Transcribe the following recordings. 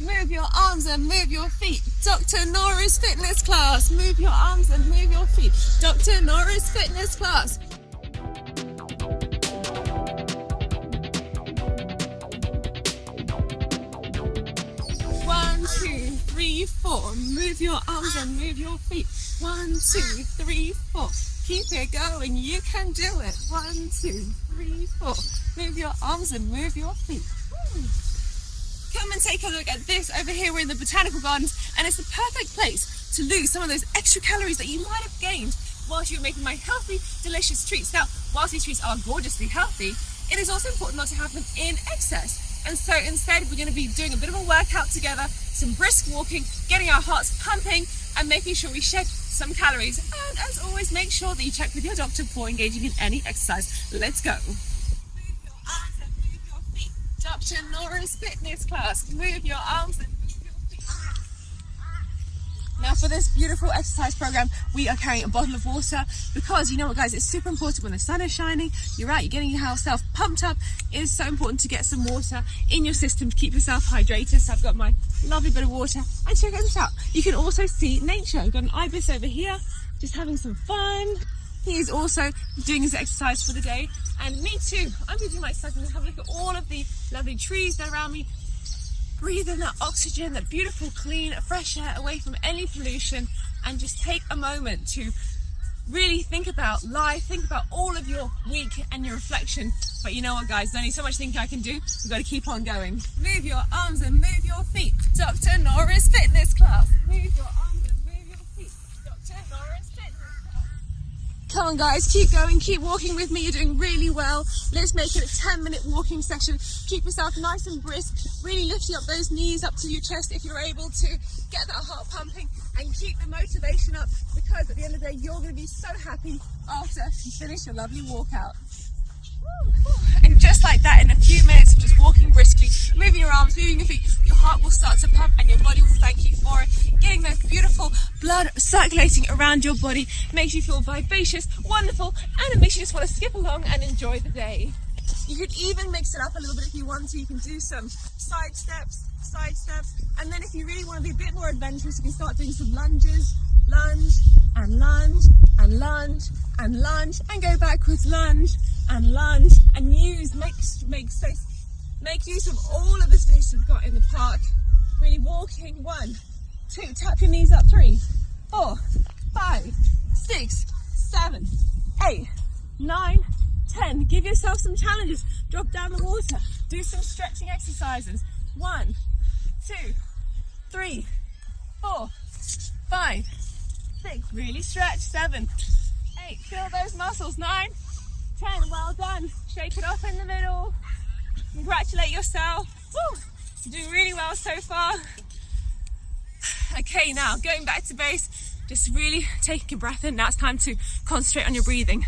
Move your arms and move your feet. Dr. Nora's fitness class. Move your arms and move your feet. Dr. Nora's fitness class. 1, 2, 3, 4. Move your arms and move your feet. 1, 2, 3, 4. Keep it going. You can do it. 1, 2, 3, 4. Move your arms and move your feet. Come and take a look at this over here. We're in the botanical gardens, and it's the perfect place to lose some of those extra calories that you might have gained whilst you're making my healthy, delicious treats. Now, whilst these treats are gorgeously healthy, it is also important not to have them in excess. And so instead, we're going to be doing a bit of a workout together, some brisk walking, getting our hearts pumping, and making sure we shed some calories. And as always, make sure that you check with your doctor before engaging in any exercise. Let's go. Move your arms and move your feet. Dr. Nora's fitness class. Move your arms and move your feet. Now for this beautiful exercise program, we are carrying a bottle of water because you know what guys, it's super important when the sun is shining, you're out, you're getting yourself pumped up. It is so important to get some water in your system to keep yourself hydrated. So I've got my lovely bit of water, and check this out. You can also see nature. We've got an ibis over here, just having some fun. He's also doing his exercise for the day, and me too. I'm going to do my exercise and have a look at all of the lovely trees that are around me. Breathe in that oxygen, that beautiful, clean, fresh air, away from any pollution, and just take a moment to really think about life, think about all of your week and your reflection. But you know what guys, there's only so much thinking I can do. We've got to keep on going. Move your arms and move your feet. Dr. Nora's fitness class. Move your arms and move your feet. Dr. Nora's fitness class. Come on guys, keep going, keep walking with me. You're doing really well. Let's make it a 10-minute walking session. Keep yourself nice and brisk, really lifting up those knees up to your chest if you're able to. Get that heart pumping and keep the motivation up, because at the end of the day you're going to be so happy after you finish your lovely walkout. And just like that, in a few minutes of just walking briskly, moving your arms, moving your feet, your heart will start to pump and your body will thank you for it. Getting that beautiful blood circulating around your body makes you feel vivacious, wonderful, and it makes you just want to skip along and enjoy the day. You could even mix it up a little bit if you want to. You can do some side steps, and then if you really want to be a bit more adventurous, you can start doing some lunges, lunge, and lunge, and lunge, and lunge, and go backwards, lunge, and lunge, and make use of all of the space we've got in the park. Really walking. 1, 2, tap your knees up. 3, 4, 5, 6, 7, 8, 9, 10. Give yourself some challenges. Drop down the water. Do some stretching exercises. 1, 2, 3, 4, 5, 6. Really stretch. 7, 8. Feel those muscles. 9, 10. Well done. Shake it off in the middle. Congratulate yourself. Woo! You're doing really well so far. Okay, now going back to base, just really taking a breath in. Now it's time to concentrate on your breathing.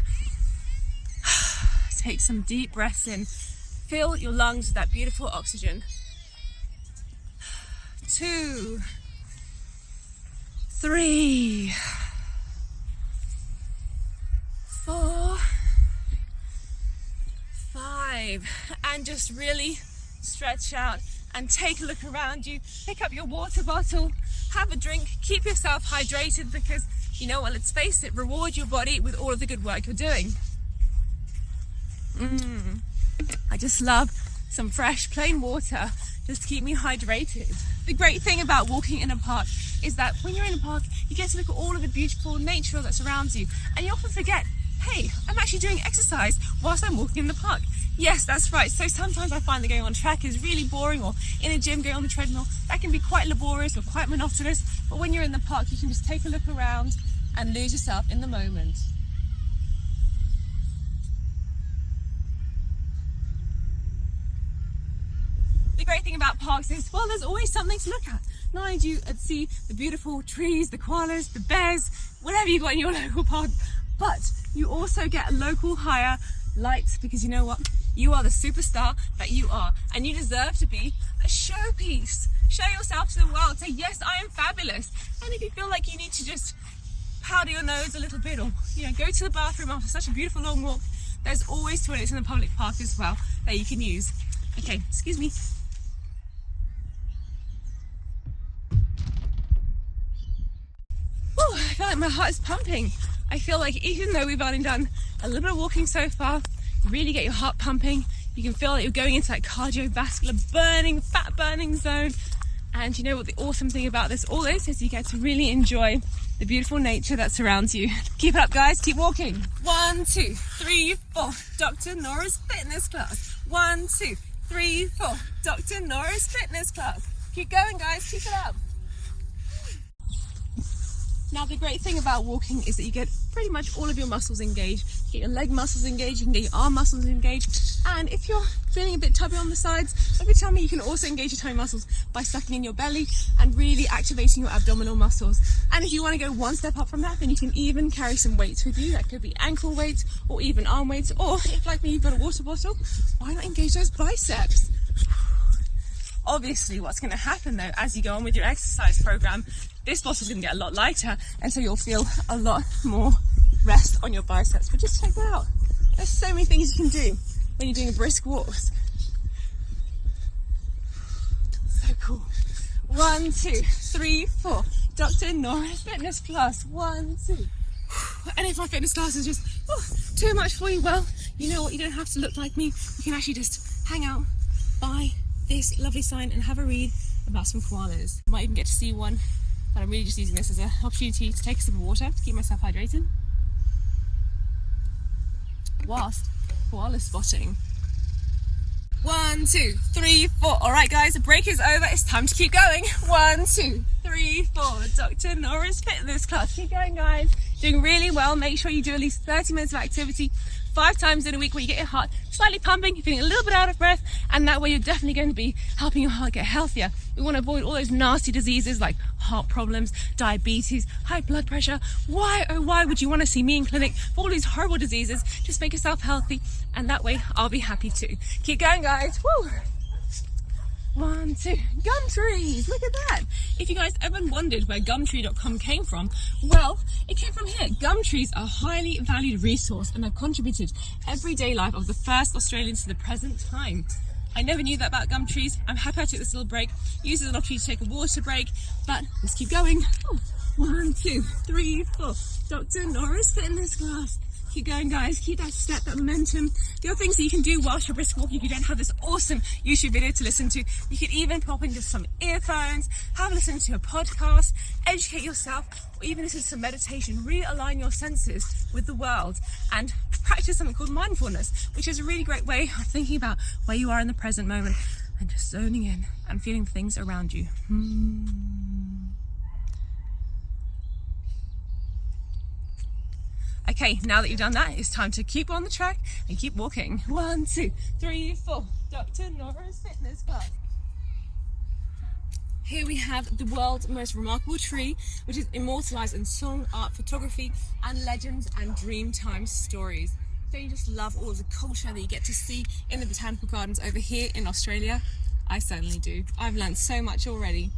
Take some deep breaths in. Fill your lungs with that beautiful oxygen. 2, 3, 4, 5, and just really stretch out and take a look around you. Pick up your water bottle, have a drink, keep yourself hydrated, because you know what, let's face it, reward your body with all of the good work you're doing. I just love some fresh plain water just to keep me hydrated. The great thing about walking in a park is that when you're in a park, you get to look at all of the beautiful nature that surrounds you, and you often forget, hey, I'm actually doing exercise whilst I'm walking in the park. Yes, that's right. So sometimes I find that going on track is really boring, or in a gym going on the treadmill, that can be quite laborious or quite monotonous. But when you're in the park, you can just take a look around and lose yourself in the moment. The great thing about parks is, well, there's always something to look at. Not only do you see the beautiful trees, the koalas, the bears, whatever you got in your local park, but you also get a local higher light, because you know what? You are the superstar that you are, and you deserve to be a showpiece. Show yourself to the world. Say, yes, I am fabulous. And if you feel like you need to just powder your nose a little bit, or go to the bathroom after such a beautiful long walk, there's always toilets in the public park as well that you can use. Okay, excuse me. Woo, I feel like my heart is pumping. I feel like even though we've only done a little bit of walking so far, you really get your heart pumping. You can feel that you're going into that cardiovascular burning, fat burning zone. And you know what the awesome thing about this all is you get to really enjoy the beautiful nature that surrounds you. Keep it up, guys. Keep walking. 1, 2, 3, 4. Dr. Nora's fitness class. 1, 2, 3, 4. Dr. Nora's fitness class. Keep going, guys. Keep it up. Now, the great thing about walking is that you get pretty much all of your muscles engaged. You get your leg muscles engaged, you can get your arm muscles engaged. And if you're feeling a bit tubby on the sides, maybe tell me you can also engage your tummy muscles by sucking in your belly and really activating your abdominal muscles. And if you want to go one step up from that, then you can even carry some weights with you. That could be ankle weights or even arm weights. Or if, like me, you've got a water bottle, why not engage those biceps? Obviously, what's going to happen though, as you go on with your exercise program, this bottle's going to get a lot lighter, and so you'll feel a lot more rest on your biceps. But just check that out. There's so many things you can do when you're doing a brisk walk. So cool. 1, 2, 3, 4. Dr. Nora's fitness class. 1, 2. And if my fitness class is just too much for you, well, you know what? You don't have to look like me. You can actually just hang out by this lovely sign and have a read about some koalas. I might even get to see one, but I'm really just using this as an opportunity to take a sip of water to keep myself hydrated whilst koala spotting. 1, 2, 3, 4. All right, guys, the break is over. It's time to keep going. 1, 2, 3, 4. Dr. Nora's fitness class. Keep going, guys. Doing really well. Make sure you do at least 30 minutes of activity 5 times in a week where you get your heart slightly pumping, you're feeling a little bit out of breath, and that way you're definitely going to be helping your heart get healthier. We want to avoid all those nasty diseases like heart problems, diabetes, high blood pressure. Why, oh why would you want to see me in clinic for all these horrible diseases? Just make yourself healthy, and that way I'll be happy too. Keep going, guys. Woo! 1, 2. Gum trees, look at that. If you guys ever wondered where gumtree.com came from, well, it came from here. Gum trees are a highly valued resource and have contributed everyday life of the first Australians to the present time. I never knew that about gum trees. I'm happy I took this little break, used as an opportunity to take a water break, but let's keep going. 1, 2, 3, 4. Dr. Nora's fitness class. Keep going, guys. Keep that step, that momentum. There are things that you can do whilst you're brisk walking if you don't have this awesome YouTube video to listen to. You can even pop into some earphones, have a listen to a podcast, educate yourself, or even listen to some meditation. Realign your senses with the world and practice something called mindfulness, which is a really great way of thinking about where you are in the present moment and just zoning in and feeling things around you. Okay, now that you've done that, it's time to keep on the track and keep walking. 1, 2, 3, 4. Dr. Nora's fitness class. Here we have the world's most remarkable tree, which is immortalized in song, art, photography, and legends and dreamtime stories. Don't you just love all of the culture that you get to see in the botanical gardens over here in Australia? I certainly do. I've learned so much already.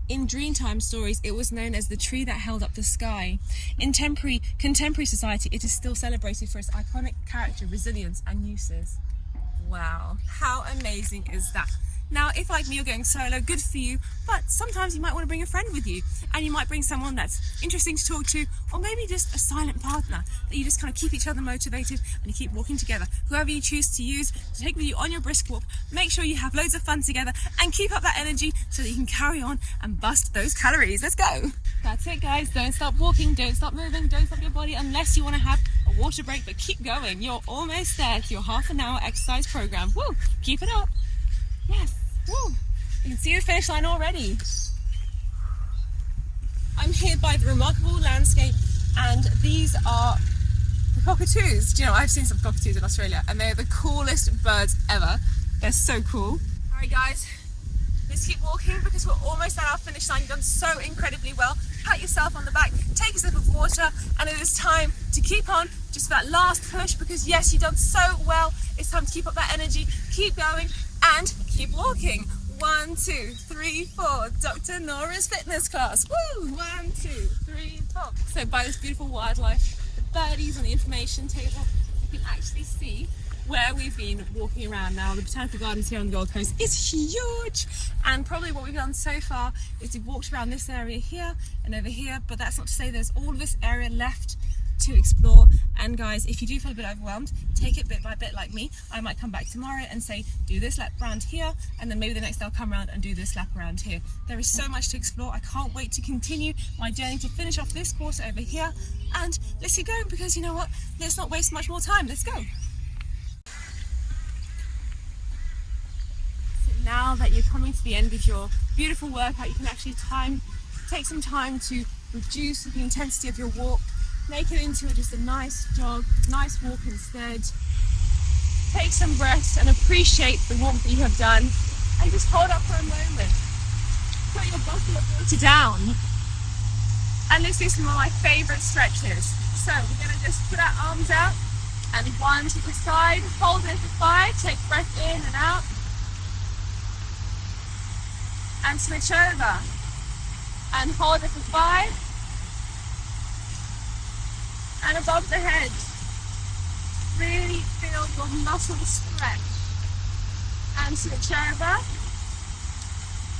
In Dreamtime stories, it was known as the tree that held up the sky. In contemporary society, it is still celebrated for its iconic character, resilience, and uses. Wow, how amazing is that? Now, if like me, you're going solo, good for you, but sometimes you might want to bring a friend with you, and you might bring someone that's interesting to talk to, or maybe just a silent partner that you just kind of keep each other motivated and you keep walking together. Whoever you choose to use to take with you on your brisk walk, make sure you have loads of fun together and keep up that energy so that you can carry on and bust those calories. Let's go. That's it, guys. Don't stop walking, don't stop moving, don't stop your body unless you want to have a water break, but keep going. You're almost there to your half-an-hour exercise program. Woo! Keep it up. Yes. Woo. You can see the finish line already. I'm here by the remarkable landscape, and these are the cockatoos. Do you know, I've seen some cockatoos in Australia, and they're the coolest birds ever. They're so cool. All right, guys, let's keep walking because we're almost at our finish line. You've done so incredibly well. Pat yourself on the back, take a sip of water, and it is time to keep on just for that last push because yes, you've done so well. It's time to keep up that energy, keep going, and keep walking. 1, 2, 3, 4. Dr. Nora's fitness class. Woo! 1, 2, 3, 4. So by this beautiful wildlife, the birdies on the information table, you can actually see where we've been walking around. Now the botanical gardens here on the Gold Coast is huge, and probably what we've done so far is we've walked around this area here and over here, but that's not to say there's all of this area left to explore. And guys, if you do feel a bit overwhelmed, take it bit by bit like me. I might come back tomorrow and say do this lap around here, and then maybe the next day I'll come around and do this lap around here. There is so much to explore. I can't wait to continue my journey to finish off this course over here, and let's get going, because you know what, let's not waste much more time. Let's go. So now that you're coming to the end of your beautiful workout, you can actually take some time to reduce the intensity of your walk. Make it into just a nice jog, nice walk instead. Take some breaths and appreciate the walk that you have done. And just hold up for a moment. Put your bottle of water down. And let's do some of my favourite stretches. So we're going to just put our arms out and one to the side. Hold it for 5. Take breath in and out. And switch over. And hold it for 5. And above the head, really feel your muscles stretch. And switch over.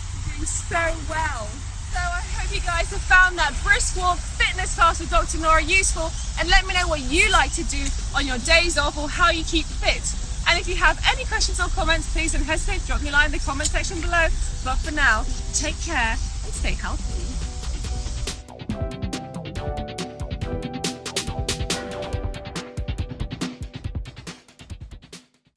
You're doing so well. So I hope you guys have found that brisk walk fitness class with Dr. Nora useful, and let me know what you like to do on your days off or how you keep fit. And if you have any questions or comments, please don't hesitate to drop me a line in the comment section below. But for now, take care and stay healthy.